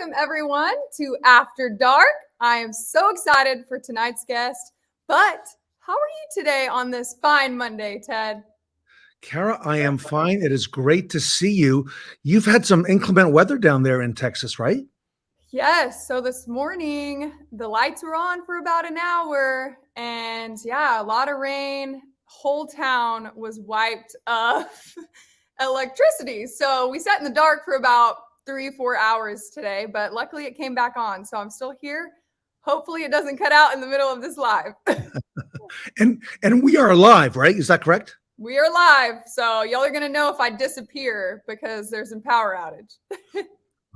Welcome, everyone, to After Dark. I am so excited for tonight's guest. But how are you today on this fine Monday, Ted? Kara, I am fine. It is great to see you. You've had some inclement weather down there in Texas, right? Yes. So this morning, the lights were on for about an hour. And yeah, a lot of rain. Whole town was wiped of electricity. So we sat in the dark for about 3, 4 hours today. But luckily, it came back on. So I'm still here. Hopefully, it doesn't cut out in the middle of this live. And we are live, right? Is that correct? We are live, so y'all are gonna know if I disappear because there's a power outage.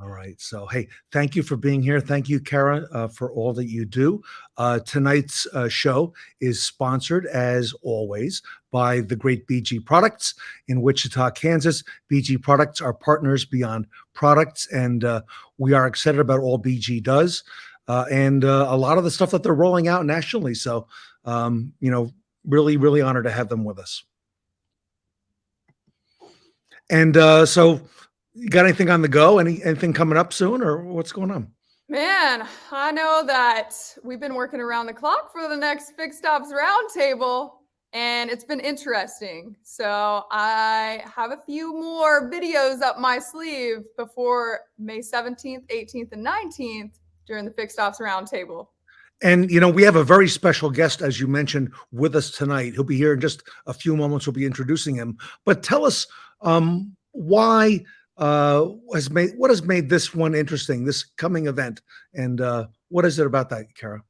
All right. So, hey, thank you for being here. Thank you, Kara, for all that you do. Tonight's show is sponsored, as always, by the great BG Products in Wichita, Kansas. BG Products are partners beyond products, and we are excited about all BG does and a lot of the stuff that they're rolling out nationally. So, really, really honored to have them with us. And so, you got anything on the go? Anything coming up soon, or what's going on? Man, I know that we've been working around the clock for the next Fixed Ops Roundtable, and it's been interesting. So I have a few more videos up my sleeve before May 17th, 18th, and 19th during the Fixed Ops Roundtable. And, we have a very special guest, as you mentioned, with us tonight. He'll be here in just a few moments. We'll be introducing him. But tell us why what has made this one interesting, this coming event, and what is it about that, Kara?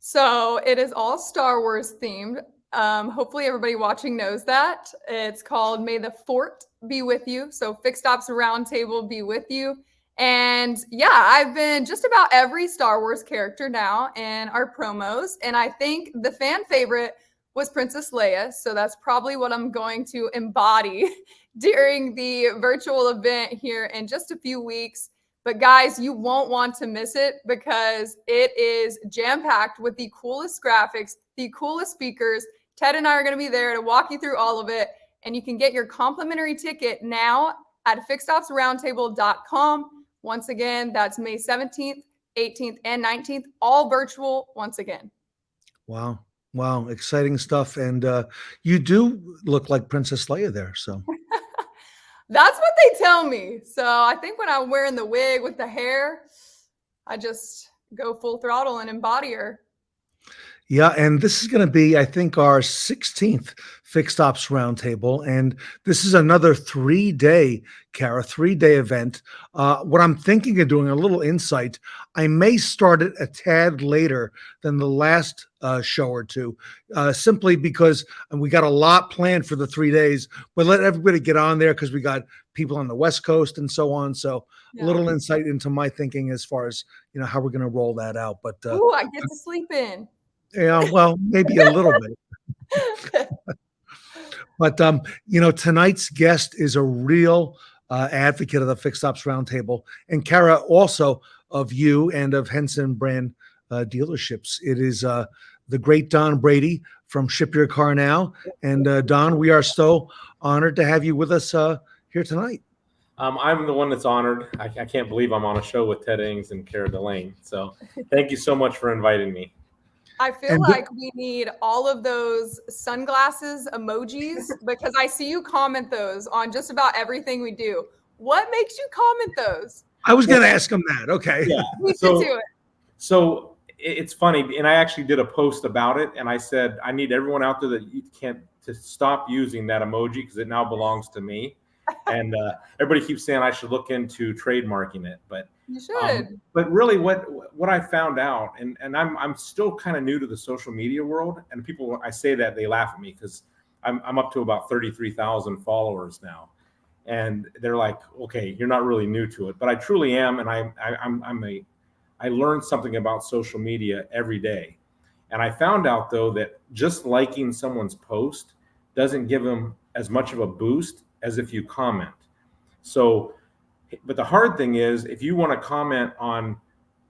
So it is all Star Wars themed. Hopefully everybody watching knows that. It's called May the Fort Be With You. So Fixed Ops Roundtable be with you. And yeah, I've been just about every Star Wars character now in our promos. And I think the fan favorite was Princess Leia. So that's probably what I'm going to embody during the virtual event here in just a few weeks. But guys, you won't want to miss it because it is jam-packed with the coolest graphics, the coolest speakers. Ted and I are going to be there to walk you through all of it. And you can get your complimentary ticket now at fixedopsroundtable.com. Once again, that's May 17th, 18th, and 19th, all virtual once again. Wow. Wow. Exciting stuff. And you do look like Princess Leia there. So that's what they tell me. So I think when I'm wearing the wig with the hair, I just go full throttle and embody her. Yeah, and this is going to be, I think, our 16th Fixed Ops Roundtable, and this is another 3-day, Kara, 3-day event. What I'm thinking of doing, a little insight, I may start it a tad later than the last show or two, simply because we got a lot planned for the 3 days, but let everybody get on there because we got people on the West Coast and so on. So a little insight into my thinking as far as, how we're going to roll that out. But ooh, I get to sleep in. Yeah, well, maybe a little bit. But, tonight's guest is a real advocate of the Fixed Ops Roundtable. And Kara, also of you and of Henson Brand Dealerships. It is the great Don Brady from Ship Your Car Now. And Don, we are so honored to have you with us here tonight. I'm the one that's honored. I can't believe I'm on a show with Ted Ings and Kara Delane. So thank you so much for inviting me. I feel like we need all of those sunglasses emojis because I see you comment those on just about everything we do. What makes you comment those? I was going to ask him that. Okay. Yeah. So it's funny. And I actually did a post about it. And I said, I need everyone out there that you can't to stop using that emoji because it now belongs to me. And everybody keeps saying I should look into trademarking it, but you should. But really, what I found out, and I'm still kind of new to the social media world, and people, I say that, they laugh at me because I'm up to about 33,000 followers now, and they're like, okay, you're not really new to it, but I truly am, and I learned something about social media every day, and I found out though that just liking someone's post doesn't give them as much of a boost as if you comment. So, but the hard thing is if you want to comment on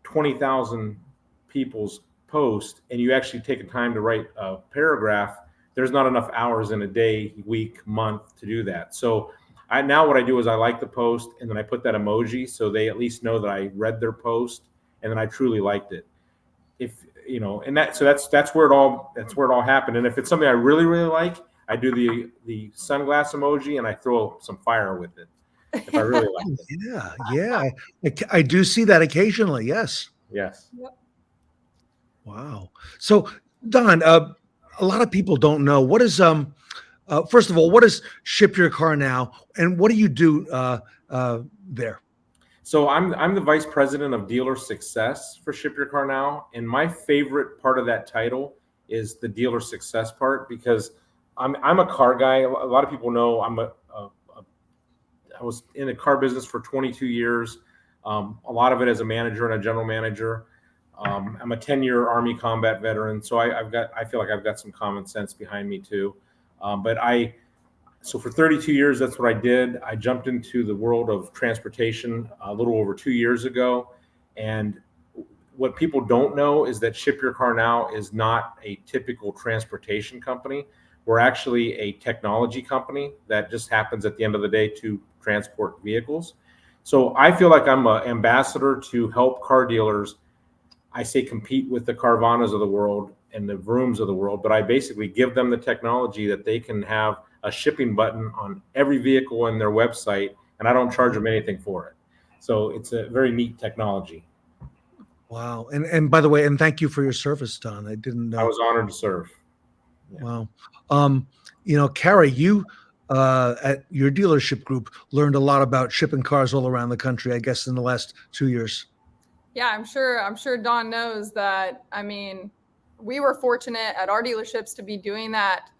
20,000 people's post and you actually take the time to write a paragraph, there's not enough hours in a day, week, month to do that. So now what I do is I like the post and then I put that emoji so they at least know that I read their post and then I truly liked it. If you know, and that's where it all happened. And if it's something I really really like, I do the sunglass emoji and I throw some fire with it if I really like it. Yeah, yeah. I do see that occasionally. Yes. Yes. Yep. Wow. So, Don, a lot of people don't know what is first of all, what is Ship Your Car Now, and what do you do there? So I'm the vice president of dealer success for Ship Your Car Now, and my favorite part of that title is the dealer success part because I'm a car guy. A lot of people know I was in the car business for 22 years. A lot of it as a manager and a general manager. I'm a 10-year Army combat veteran, so I feel like I've got some common sense behind me too. So for 32 years, that's what I did. I jumped into the world of transportation a little over 2 years ago. And what people don't know is that Ship Your Car Now is not a typical transportation company. We're actually a technology company that just happens at the end of the day to transport vehicles. So I feel like I'm an ambassador to help car dealers. I say compete with the Carvanas of the world and the Vrooms of the world, but I basically give them the technology that they can have a shipping button on every vehicle on their website, and I don't charge them anything for it. So it's a very neat technology. Wow. And by the way, and thank you for your service, Don. I didn't I know. was honored to serve. Yeah. Wow. Carrie, you at your dealership group learned a lot about shipping cars all around the country, I guess, in the last 2 years. Yeah, I'm sure Don knows that. I mean, we were fortunate at our dealerships to be doing that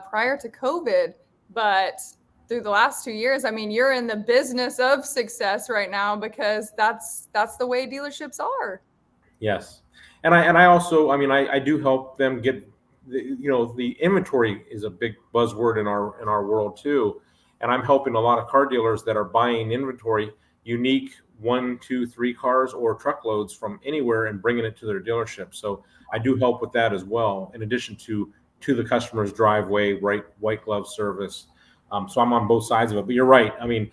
prior to COVID, but through the last 2 years, I mean, you're in the business of success right now because that's the way dealerships are. Yes, and I also, I mean, I do help them get the inventory is a big buzzword in our world too, and I'm helping a lot of car dealers that are buying inventory, unique 1, 2, 3 cars or truckloads from anywhere and bringing it to their dealership. So I do help with that as well, in addition to the customer's driveway, right, white glove service. So I'm on both sides of it. But you're right. I mean,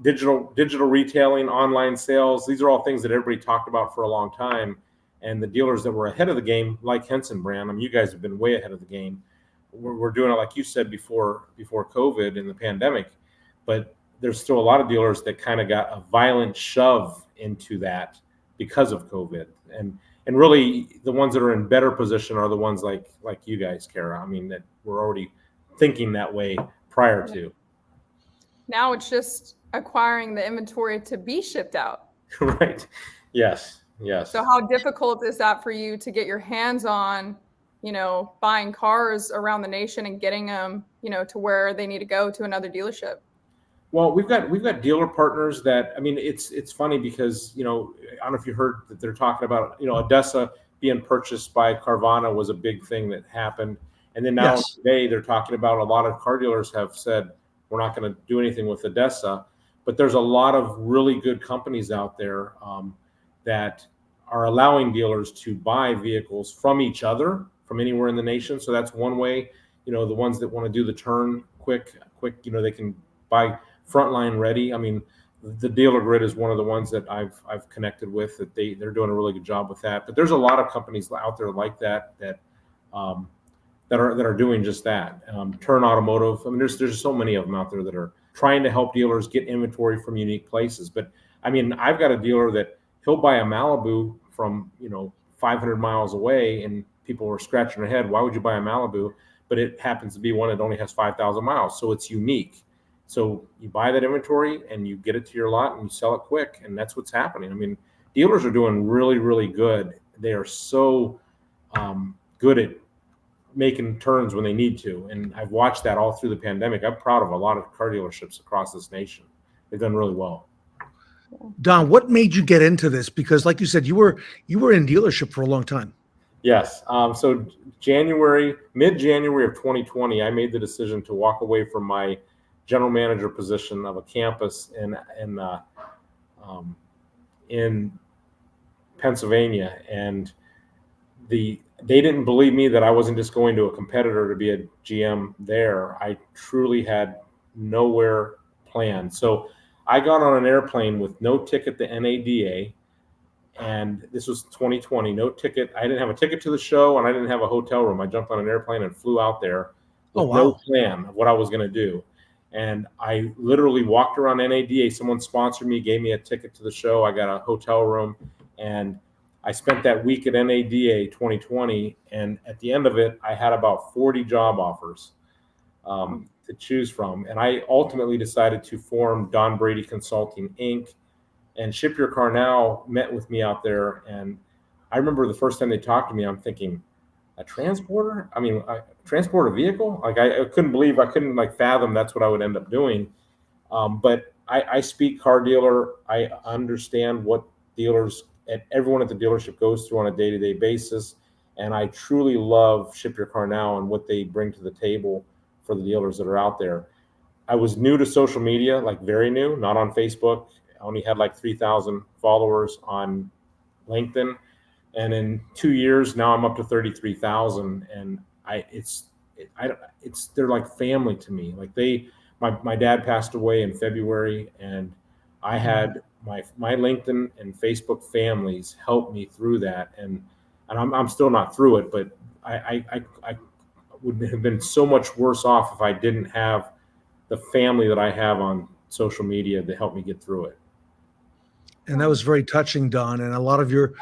digital retailing, online sales, these are all things that everybody talked about for a long time. And the dealers that were ahead of the game, like Henson Brand, I mean, you guys have been way ahead of the game. We're doing it like you said before COVID and the pandemic, but there's still a lot of dealers that kind of got a violent shove into that because of COVID. And really the ones that are in better position are the ones like you guys, Kara. I mean, that were already thinking that way prior to. Now it's just acquiring the inventory to be shipped out. Right. Yes. Yes. So how difficult is that for you to get your hands on, buying cars around the nation and getting them, to where they need to go to another dealership? Well, we've got dealer partners that, I mean, it's funny because, I don't know if you heard that they're talking about, Odessa being purchased by Carvana was a big thing that happened. And then now Yes. today they're talking about a lot of car dealers have said, we're not going to do anything with Odessa. But there's a lot of really good companies out there that are allowing dealers to buy vehicles from each other from anywhere in the nation. So that's one way, the ones that want to do the turn quick, they can buy frontline ready. I mean, the Dealer Grid is one of the ones that I've connected with that they're doing a really good job with that. But there's a lot of companies out there like that are doing just that. Turn Automotive. I mean, there's so many of them out there that are trying to help dealers get inventory from unique places. But I mean, I've got a dealer that he'll buy a Malibu from 500 miles away, and people are scratching their head. Why would you buy a Malibu? But it happens to be one that only has 5,000 miles, so it's unique. So you buy that inventory and you get it to your lot and you sell it quick, and that's what's happening. I mean, dealers are doing really, really good. They are so good at making turns when they need to, and I've watched that all through the pandemic. I'm proud of a lot of car dealerships across this nation. They've done really well. Don, what made you get into this? Because, like you said, you were in dealership for a long time. Yes. So mid-January of 2020, I made the decision to walk away from my general manager position of a campus in Pennsylvania, and they didn't believe me that I wasn't just going to a competitor to be a GM there. I truly had nowhere plan. So I got on an airplane with no ticket to NADA, and this was 2020, no ticket. I didn't have a ticket to the show, and I didn't have a hotel room. I jumped on an airplane and flew out there Oh, with no wow. plan of what I was going to do. And I literally walked around NADA. Someone sponsored me, gave me a ticket to the show. I got a hotel room, and I spent that week at NADA 2020. And at the end of it, I had about 40 job offers to choose from. And I ultimately decided to form Don Brady Consulting Inc. And Ship Your Car Now met with me out there. And I remember the first time they talked to me, I'm thinking, a transporter? I mean, transport a vehicle? Like I couldn't like fathom that's what I would end up doing. But I speak car dealer. I understand what dealers and everyone at the dealership goes through on a day-to-day basis. And I truly love Ship Your Car Now and what they bring to the table for the dealers that are out there. I was new to social media, like very new, not on Facebook. I only had like 3,000 followers on LinkedIn. And in 2 years, now I'm up to 33,000. And they're like family to me. Like my dad passed away in February, and I had my LinkedIn and Facebook families help me through that. And I'm still not through it, but I would have been so much worse off if I didn't have the family that I have on social media to help me get through it. And that was very touching, Don. And a lot of your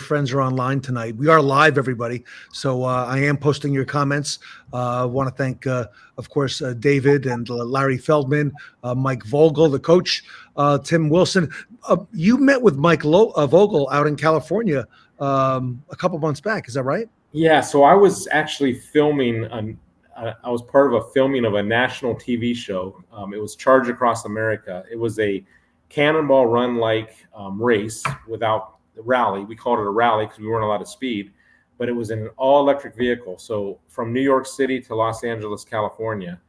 friends are online tonight. We are live, everybody. So I am posting your comments. I want to thank, of course, David and Larry Feldman, Mike Vogel, the coach, Tim Wilson. You met with Mike Vogel out in California a couple months back. Is that right? Yeah. So I was actually filming I was part of a filming of a national TV show. It was Charge Across America. It was a cannonball run like race without the rally. We called it a rally because we weren't allowed to speed, but it was in an all electric vehicle. So from New York City to Los Angeles, California,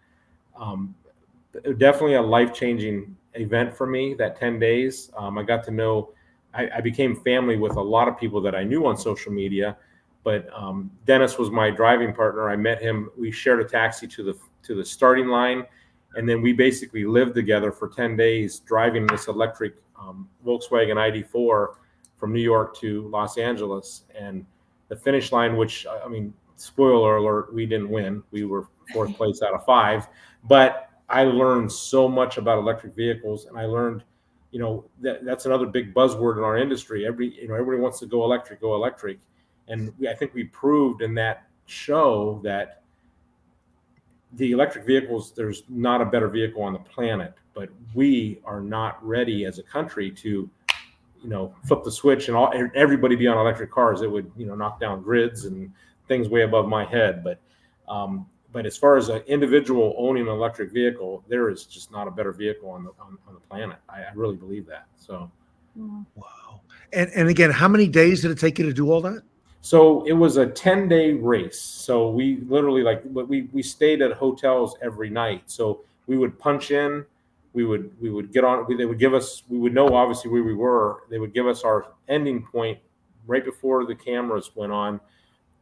definitely a life-changing event for me, that 10 days. I got to know, I became family with a lot of people that I knew on social media, but Dennis was my driving partner. I met him. We shared a taxi to the starting line. And then we basically lived together for 10 days driving this electric Volkswagen ID4 from New York to Los Angeles. And the finish line, which, I mean, spoiler alert, we didn't win. We were fourth place out of 5. But I learned so much about electric vehicles. And I learned, that's another big buzzword in our industry. Everybody wants to go electric, go electric. And I think we proved in that show that the electric vehicles, there's not a better vehicle on the planet, but we are not ready as a country to, flip the switch and everybody be on electric cars. It would, knock down grids and things way above my head. But as far as an individual owning an electric vehicle, there is just not a better vehicle on the planet. I really believe that. So, wow. And again, how many days did it take you to do all that? So it was a 10-day race. So we literally we stayed at hotels every night. So we would punch in, we would get on. They would give us. We would know obviously where we were. They would give us our ending point right before the cameras went on,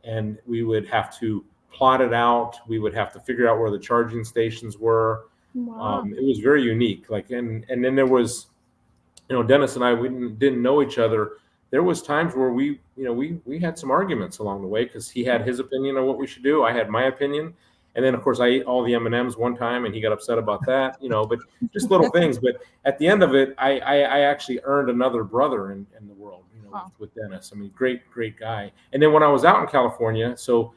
and we would have to plot it out. We would have to figure out where the charging stations were. Wow. It was very unique. And then there was, Dennis and I, we didn't know each other. There was times where we had some arguments along the way because he had his opinion on what we should do. I had my opinion. And then, of course, I ate all the M&Ms one time and he got upset about that, but just little things. But at the end of it, I actually earned another brother in the world, Wow. with Dennis. I mean, great guy. And then when I was out in California, so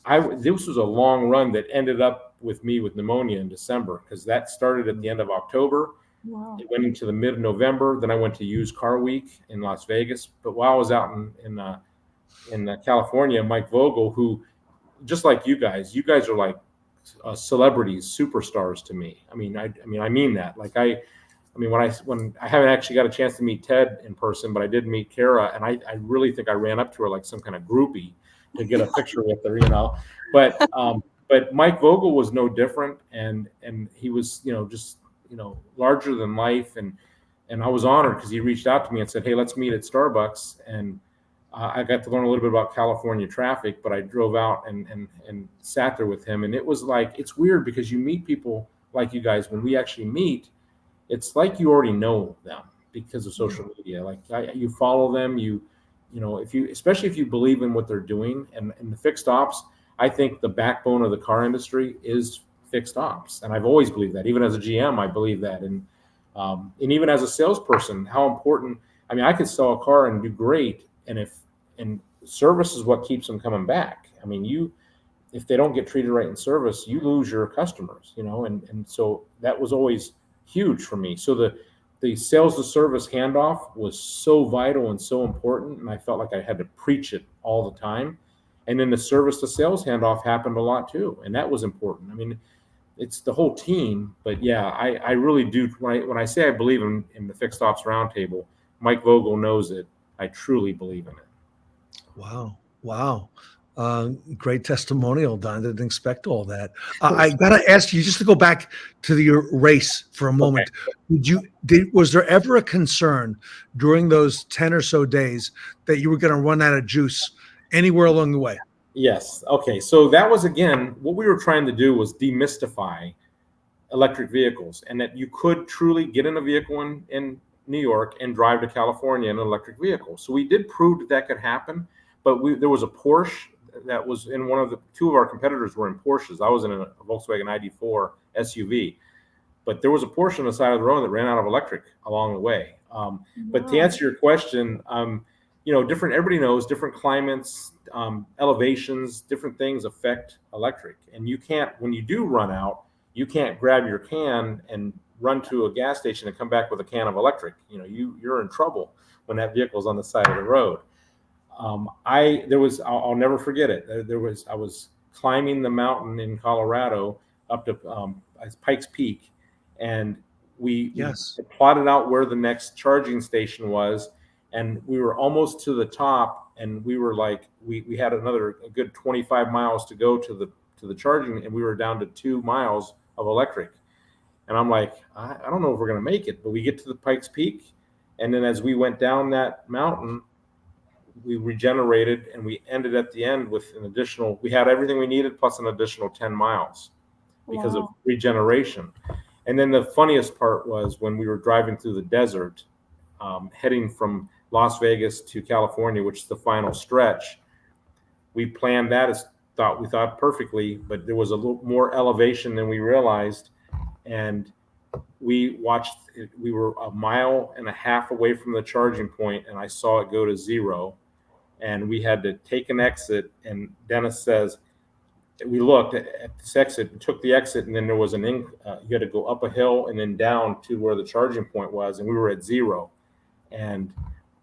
this was a long run that ended up with me with pneumonia in December because that started at the end of October. Wow. It went into the mid-November. Then I went to Used Car Week in Las Vegas. But while I was out in California, Mike Vogel, who, just like you guys are like celebrities, superstars to me. I mean that. Like when I haven't actually got a chance to meet Ted in person, but I did meet Kara, and I really think I ran up to her like some kind of groupie to get a picture with her, But Mike Vogel was no different, and he was just larger than life, and I was honored because he reached out to me and said, hey, let's meet at Starbucks. And I got to learn a little bit about California traffic, but I drove out and sat there with him. And it was like, it's weird because you meet people like you guys, when we actually meet, it's like you already know them because of social media. Like you follow them, you know, if you, especially if you believe in what they're doing, and the fixed ops, I think the backbone of the car industry is fixed ops, and I've always believed that. Even as a GM, I believe that, and even as a salesperson, how important. I mean, I could sell a car and do great, and service is what keeps them coming back. I mean, if they don't get treated right in service, you lose your customers, you know, and so that was always huge for me. So the sales to service handoff was so vital and so important, and I felt like I had to preach it all the time. And then the service to sales handoff happened a lot too, and that was important. I mean, it's the whole team, but yeah, I really do. When I say I believe in the fixed ops roundtable, Mike Vogel knows it. I truly believe in it. Wow. Wow. Great testimonial, Don. Didn't expect all that. I gotta ask you just to go back to your race for a Okay. moment. Was there ever a concern during those 10 or so days that you were going to run out of juice anywhere along the way? Yes. Okay. So that was, again, what we were trying to do was demystify electric vehicles, and that you could truly get in a vehicle in New York and drive to California in an electric vehicle. So we did prove that that could happen, but there was a Porsche that was in two of our competitors were in Porsches. I was in a Volkswagen ID4 SUV, but there was a Porsche on the side of the road that ran out of electric along the way. But to answer your question, you know, everybody knows different climates, elevations, different things affect electric. And you can't, when you do run out, you can't grab your can and run to a gas station and come back with a can of electric. You know, you're in trouble when that vehicle's on the side of the road. I'll never forget it. I was climbing the mountain in Colorado up to Pikes Peak, and we plotted out where the next charging station was, and we were almost to the top, and we were like, we had a good 25 miles to go to the charging, and we were down to 2 miles of electric. And I'm like, I don't know if we're going to make it, but we get to the Pikes Peak, and then as we went down that mountain, we regenerated, and we ended at the end with we had everything we needed plus an additional 10 miles because of regeneration. And then the funniest part was when we were driving through the desert, heading from Las Vegas to California, which is the final stretch. We planned that we thought perfectly, but there was a little more elevation than we realized. And we were 1.5 miles away from the charging point, and I saw it go to 0. And we had to take an exit. And Dennis says, we looked at this exit and took the exit, and then there was you had to go up a hill and then down to where the charging point was, and we were at 0. And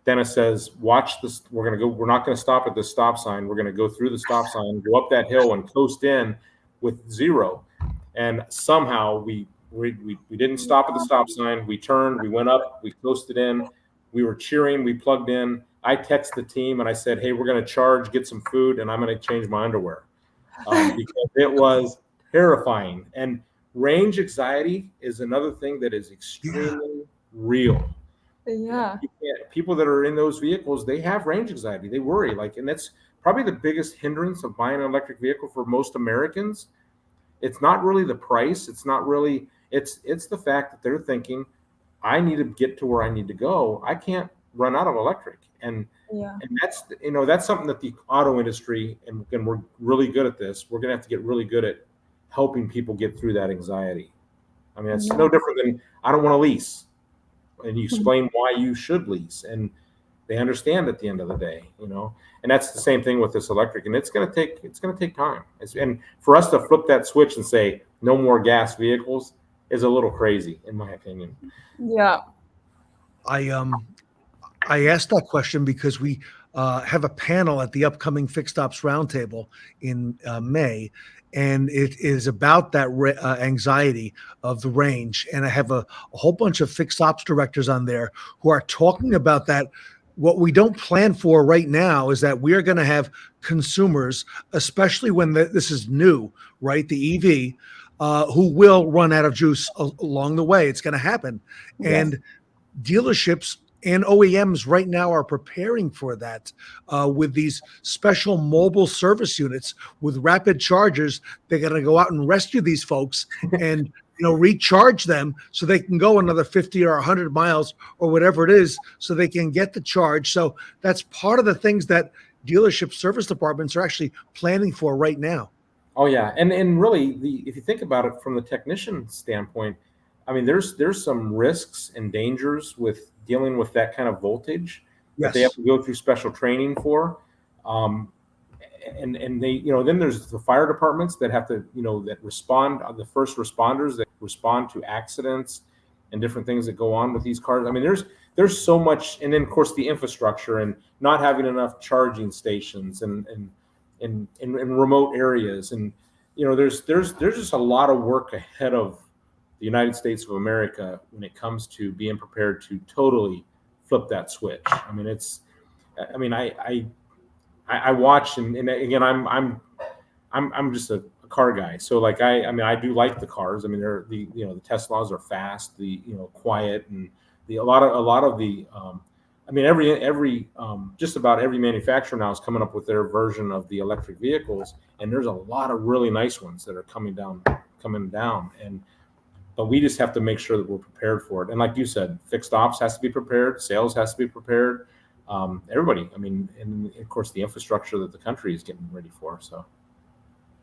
Dennis says, watch this. We're not going to stop at the stop sign. We're going to go through the stop sign, go up that hill, and coast in with 0. And somehow we didn't stop at the stop sign. We turned, we went up, we coasted in. We were cheering, we plugged in. I texted the team and I said, hey, we're going to charge, get some food, and I'm going to change my underwear. Because it was terrifying. And range anxiety is another thing that is extremely real. Yeah. People that are in those vehicles, they have range anxiety. They worry, and that's probably the biggest hindrance of buying an electric vehicle for most Americans. It's not really the price. It's not really, it's the fact that they're thinking, I need to get to where I need to go. I can't run out of electric. And that's something that the auto industry, and we're really good at this. We're going to have to get really good at helping people get through that anxiety. I mean, it's no different than I don't want to lease, and you explain why you should lease, and they understand at the end of the day, And that's the same thing with this electric, and it's going to take time. And for us to flip that switch and say no more gas vehicles is a little crazy, in my opinion. Yeah. I asked that question because we have a panel at the upcoming Fixed Ops Roundtable in May, and it is about that anxiety of the range. And I have a whole bunch of fixed ops directors on there who are talking about that. What we don't plan for right now is that we are going to have consumers, especially when this is new, right? The EV, who will run out of juice along the way. It's going to happen. Yes. And dealerships and OEMs right now are preparing for that with these special mobile service units with rapid chargers. They're going to go out and rescue these folks and recharge them so they can go another 50 or 100 miles or whatever it is, so they can get the charge. So that's part of the things that dealership service departments are actually planning for right now. Oh yeah, and really, if you think about it from the technician standpoint, I mean, there's some risks and dangers with dealing with that kind of voltage that they have Yes. to go through special training for. Um, and they, then there's the fire departments that have to, that respond, the first responders that respond to accidents and different things that go on with these cars. I mean, there's so much, and then of course the infrastructure and not having enough charging stations and in remote areas, and there's just a lot of work ahead of the United States of America when it comes to being prepared to totally flip that switch. I mean, I watch, and again, I'm just a car guy, so like I do like the cars. I mean, they're the Teslas are fast, quiet, and a lot of the I mean, every just about every manufacturer now is coming up with their version of the electric vehicles, and there's a lot of really nice ones that are coming down, but we just have to make sure that we're prepared for it. And like you said, fixed ops has to be prepared, sales has to be prepared. Everybody, I mean, and of course the infrastructure that the country is getting ready for. So,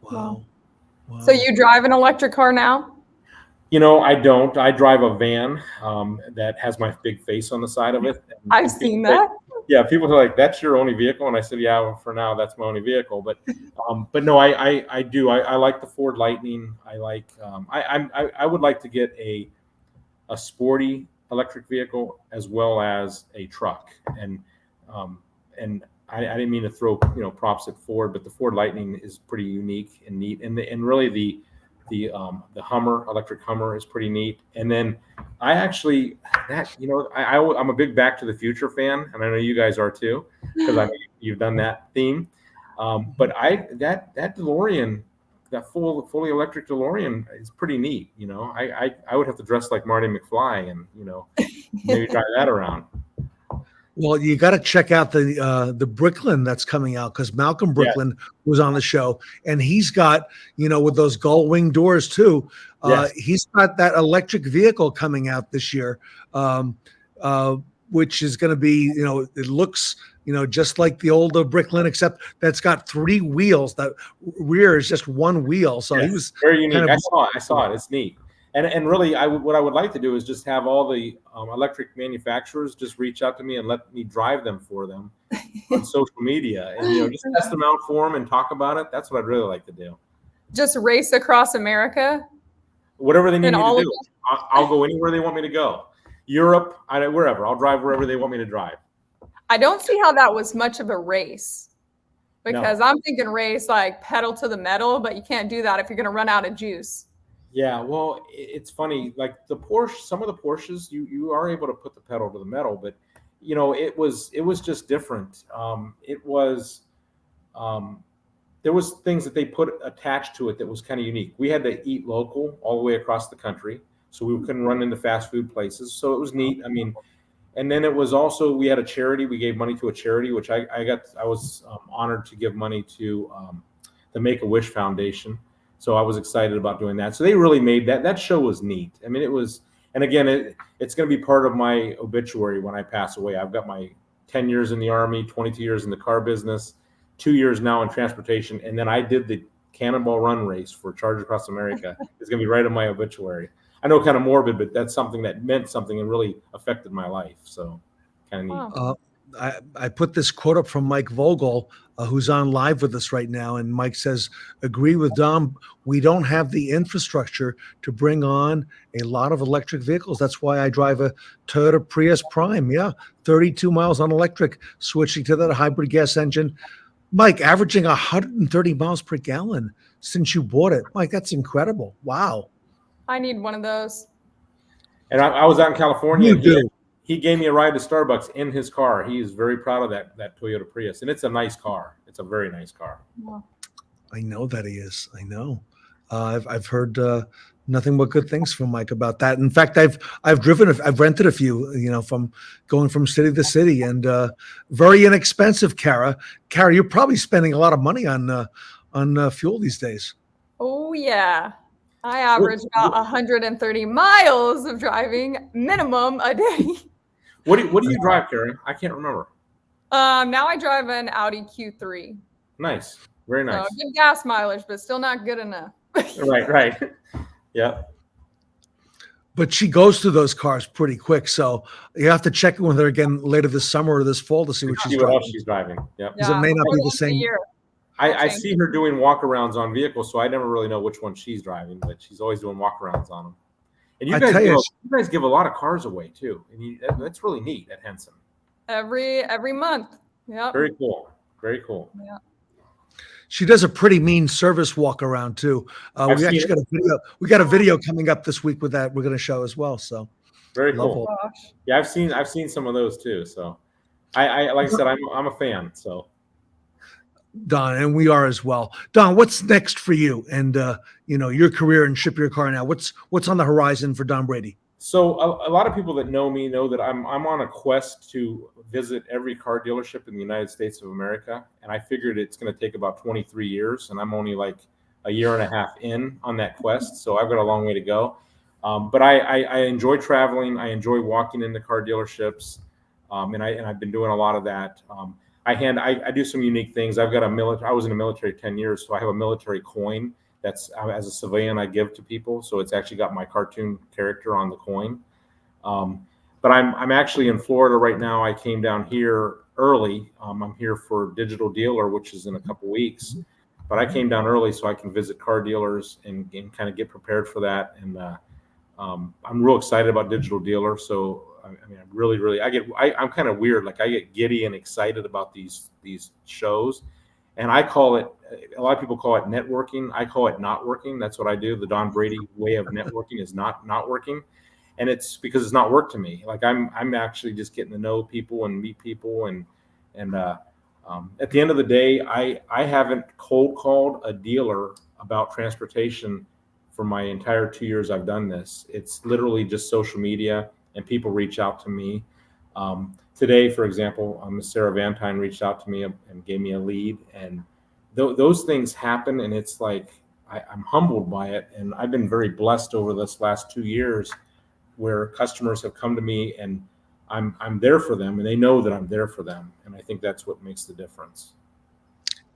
Wow. So you drive an electric car now? I don't. I drive a van that has my big face on the side of it. And I've seen that. Yeah, people are like, "That's your only vehicle," and I said, "Yeah, well, for now, that's my only vehicle." But no, I do. I like the Ford Lightning. I like. I would like to get a sporty electric vehicle as well as a truck, and I didn't mean to throw props at Ford, but the Ford Lightning is pretty unique and neat, and really the Hummer, electric Hummer, is pretty neat. And then I actually I'm a big Back to the Future fan, and I know you guys are too, because you've done that theme. But that DeLorean, that fully electric DeLorean, is pretty neat. I would have to dress like Marty McFly and maybe drive that around. Well, you got to check out the Bricklin that's coming out, because Malcolm Bricklin was on the show, and he's got, with those gull wing doors too. He's got that electric vehicle coming out this year, which is going to be, it looks, just like the older Bricklin, except that's got 3 wheels. That rear is just 1 wheel. So he was very unique. I saw it. It's neat. And really, what I would like to do is just have all the electric manufacturers just reach out to me and let me drive them for them on social media, and just test them out for them and talk about it. That's what I'd really like to do. Just race across America. Whatever they need me to do, I'll go anywhere they want me to go. Europe, wherever. I'll drive wherever they want me to drive. I don't see how that was much of a race, because I'm thinking race like pedal to the metal, but you can't do that if you're going to run out of juice. Yeah, well, it's funny. Like the Porsche, some of the Porsches, you are able to put the pedal to the metal, but it was just different. There was things that they put attached to it that was kind of unique. We had to eat local all the way across the country, so we couldn't run into fast food places. So it was neat. I mean, and then it was also, we had a charity. We gave money to a charity, which I was honored to give money to the Make-A-Wish Foundation. So I was excited about doing that. So they really made that show was neat. I mean, it was, and again, it's going to be part of my obituary when I pass away. I've got my 10 years in the Army, 22 years in the car business, 2 years now in transportation, and then I did the Cannonball Run race for Charge Across America. It's going to be right in my obituary. I know, kind of morbid, but that's something that meant something and really affected my life. So kind of neat. I put this quote up from Mike Vogel, who's on live with us right now. And Mike says, agree with Dom. We don't have the infrastructure to bring on a lot of electric vehicles. That's why I drive a Toyota Prius Prime. Yeah. 32 miles on electric, switching to that hybrid gas engine. Mike, averaging 130 miles per gallon since you bought it. Mike, that's incredible. Wow. I need one of those. And I was out in California. You do. He gave me a ride to Starbucks in his car. He is very proud of that Toyota Prius, and it's a nice car. It's a very nice car. I know that he is. I know. I've heard nothing but good things from Mike about that. In fact, I've rented a few, from going from city to city, and very inexpensive. Kara, you're probably spending a lot of money on fuel these days. Oh yeah. I average about 130 miles of driving minimum a day. What do you drive, Karen? I can't remember. Now I drive an Audi Q3. Nice. Very So nice. good gas mileage, but still not good enough. Right. Yeah. But she goes through those cars pretty quick, so you have to check in with her again later this summer or this fall to see what she's See what driving. else she's driving. Yep. Because it may not before be the the end of same. year. I see her doing walkarounds on vehicles, so I never really know which one she's driving, but she's always doing walkarounds on them. And you guys give a lot of cars away too, and that's really neat at Henson. Every month. Yeah. Very cool. Very cool. Yeah. She does a pretty mean service walk around too. We actually got a video. We got a video coming up this week with that. We're going to show as well. So very cool. Yeah, I've seen some of those too. So I like I said, I'm a fan. So Don, and we are as well. Don, what's next for you and your career and Ship Your Car Now? What's on the horizon for Don Brady? So a lot of people that know me know that I'm on a quest to visit every car dealership in the United States of America, and I figured it's going to take about 23 years, and I'm only like a year and a half in on that quest, so I've got a long way to go. But I enjoy traveling. I enjoy walking into car dealerships, and I've been doing a lot of that. I do some unique things. I was in the military 10 years, so I have a military coin. That's as a civilian I give to people, so it's actually got my cartoon character on the coin. But I'm actually in Florida right now. I came down here early. I'm here for Digital Dealer, which is in a couple weeks. But I came down early so I can visit car dealers and kind of get prepared for that. And I'm real excited about Digital Dealer. So I mean, I'm kind of weird. Like I get giddy and excited about these shows. And I call it, a lot of people call it networking. I call it not working. That's what I do. The Don Brady way of networking is not working. And it's because it's not work to me. Like I'm actually just getting to know people and meet people. And at the end of the day, I haven't cold called a dealer about transportation for my entire 2 years I've done this. It's literally just social media and people reach out to me. Today, for example, Miss Sarah Vantine reached out to me and gave me a lead, and those things happen, and it's like I'm humbled by it, and I've been very blessed over this last 2 years, where customers have come to me and I'm there for them, and they know that I'm there for them, and I think that's what makes the difference.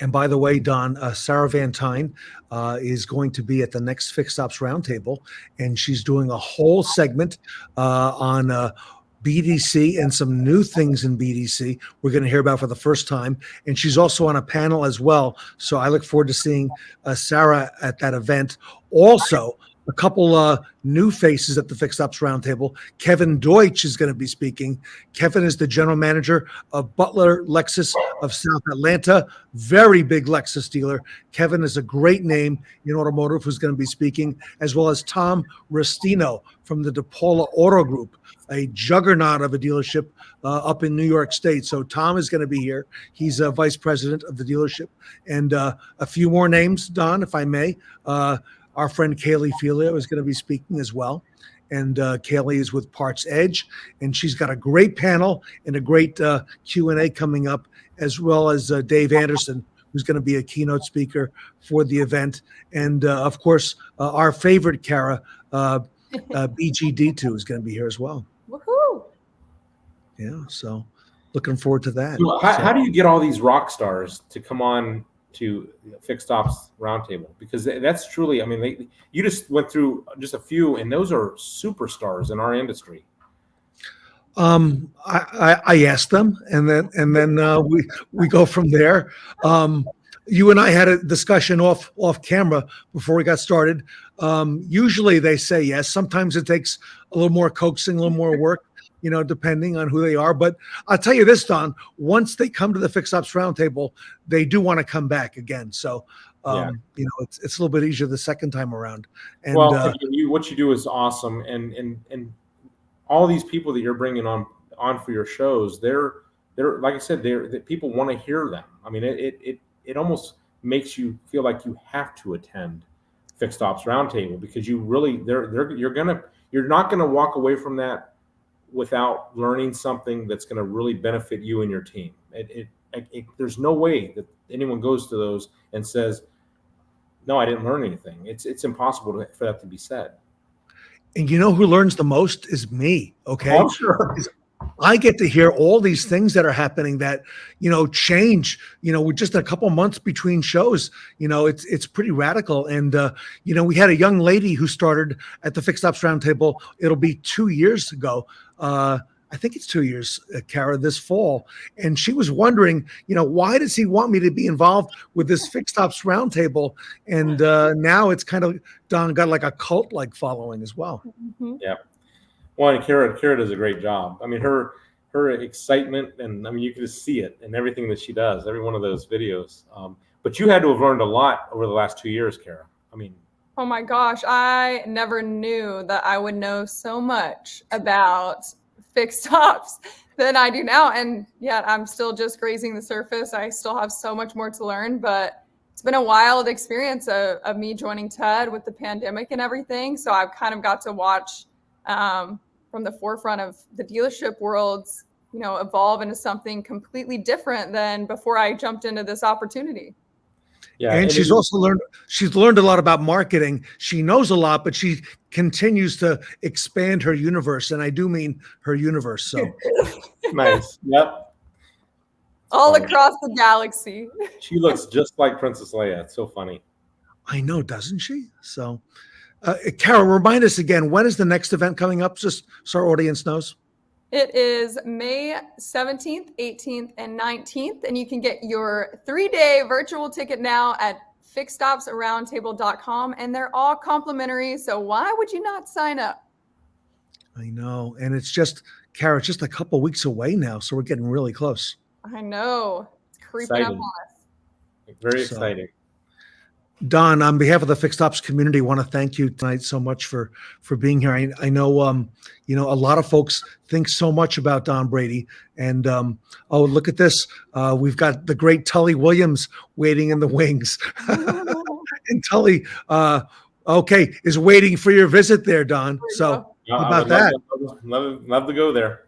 And by the way, Don, Sarah Vantine is going to be at the next Fixed Ops Roundtable, and she's doing a whole segment on BDC and some new things in BDC we're going to hear about for the first time. And she's also on a panel as well. So I look forward to seeing Sarah at that event. Also, a couple new faces at the Fixed Ops Roundtable. Kevin Deutsch is going to be speaking. Kevin is the general manager of Butler Lexus of South Atlanta, very big Lexus dealer. Kevin is a great name in automotive who's going to be speaking, as well as Tom Restino from the DePaula Auto Group, a juggernaut of a dealership up in New York State. So Tom is going to be here. He's a vice president of the dealership. And a few more names, Don, if I may. Our friend Kaylee Filio is going to be speaking as well. And Kaylee is with Parts Edge, and she's got a great panel and a great Q&A coming up, as well as Dave Anderson, who's going to be a keynote speaker for the event. And, of course, our favorite, Kara, BGD2 is going to be here as well. Woohoo! Yeah, so looking forward to that. So how do you get all these rock stars to come on to Fixed Ops Roundtable? Because that's truly, I mean, you just went through just a few, and those are superstars in our industry. I asked them, and then we go from there. You and I had a discussion off camera before we got started. Usually they say yes. Sometimes it takes a little more coaxing, a little more work, depending on who they are. But I'll tell you this, Don, once they come to the Fixed Ops Roundtable, they do want to come back again. So, it's a little bit easier the second time around. And what you do is awesome. And all these people that you're bringing on for your shows, they're like I said, people want to hear them. I mean, it almost makes you feel like you have to attend Fixed Ops Roundtable, because you really, you're not gonna walk away from that without learning something that's going to really benefit you and your team. There's no way that anyone goes to those and says, no, I didn't learn anything. It's impossible for that to be said. And you know who learns the most is me. Oh, Okay. I'm sure. I get to hear all these things that are happening that, change, with just a couple months between shows. It's pretty radical. And, we had a young lady who started at the Fixed Ops Roundtable. It'll be 2 years ago. I think it's 2 years, Kara, this fall. And she was wondering, why does he want me to be involved with this Fixed Ops Roundtable? And now it's kind of got like a cult-like following as well. Mm-hmm. Yeah. Well, and Kara does a great job. I mean, her excitement, and I mean, you can just see it in everything that she does, every one of those videos. But you had to have learned a lot over the last 2 years, Kara. I mean, Oh my gosh, I never knew that I would know so much about fixed ops than I do now. And yet I'm still just grazing the surface. I still have so much more to learn, but it's been a wild experience of me joining TED with the pandemic and everything. So I've kind of got to watch from the forefront of the dealership worlds, evolve into something completely different than before I jumped into this opportunity. yeah. And she's also learned a lot about marketing. She knows a lot, but she continues to expand her universe. And I do mean her universe. So nice. Yep. All across the galaxy. She looks just like Princess Leia. It's so funny. I know, doesn't she? So, Kara, remind us again, when is the next event coming up? Just so our audience knows. It is May 17th, 18th, and 19th. And you can get your 3-day virtual ticket now at fixedopsroundtable.com. And they're all complimentary. So why would you not sign up? I know. And it's just, Kara, it's just a couple weeks away now. So we're getting really close. I know. It's creeping up on us. Very exciting. Don, on behalf of the Fixed Ops community, I want to thank you tonight so much for being here. I know, a lot of folks think so much about Don Brady. And, look at this. We've got the great Tully Williams waiting in the wings. And Tully, is waiting for your visit there, Don. So how about that? Love to go there.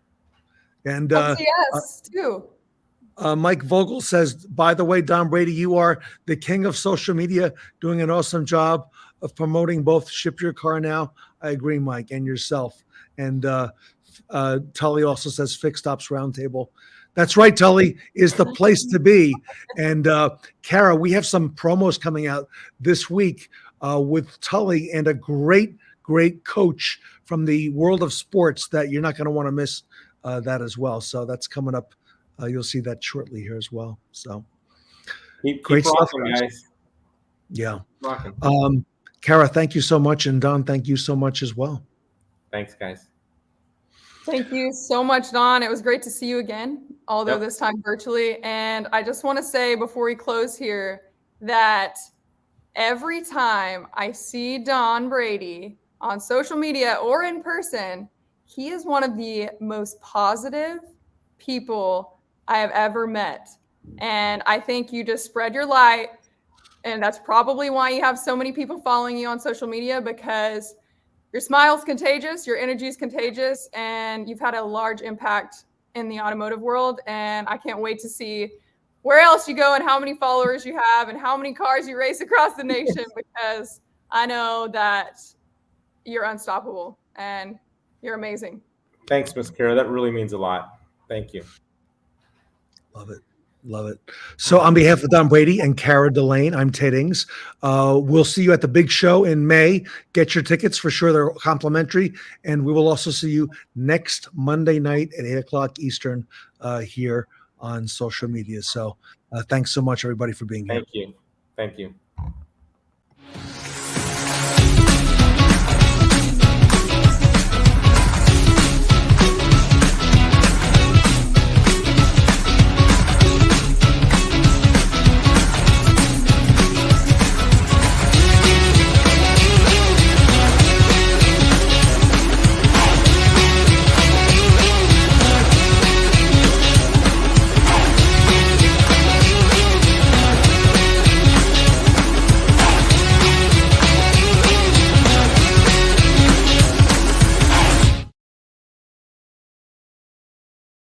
And yes, too. Mike Vogel says, by the way, Don Brady, you are the king of social media, doing an awesome job of promoting both Ship Your Car Now. I agree, Mike, and yourself. And Tully also says Fixed Ops Roundtable. That's right, Tully is the place to be. And Kara, we have some promos coming out this week with Tully and a great coach from the world of sports that you're not going to want to miss that as well. So that's coming up. You'll see that shortly here as well. So keep great stuff, guys. Yeah. Rocking. Kara, thank you so much. And Don, thank you so much as well. Thanks, guys. Thank you so much, Don. It was great to see you again, although this time virtually. And I just want to say before we close here that every time I see Don Brady on social media or in person, he is one of the most positive people I have ever met. And I think you just spread your light. And that's probably why you have so many people following you on social media, because your smile's contagious, your energy is contagious, and you've had a large impact in the automotive world. And I can't wait to see where else you go and how many followers you have and how many cars you race across the nation, because I know that you're unstoppable and you're amazing. Thanks, Miss Kara. That really means a lot. Thank you. Love it. So on behalf of Don Brady and Kara Delane, I'm Ted Ings. We'll see you at the big show in May. Get your tickets for sure. They're complimentary. And we will also see you next Monday night at 8:00 Eastern here on social media. So thanks so much, everybody, for being here. Thank you.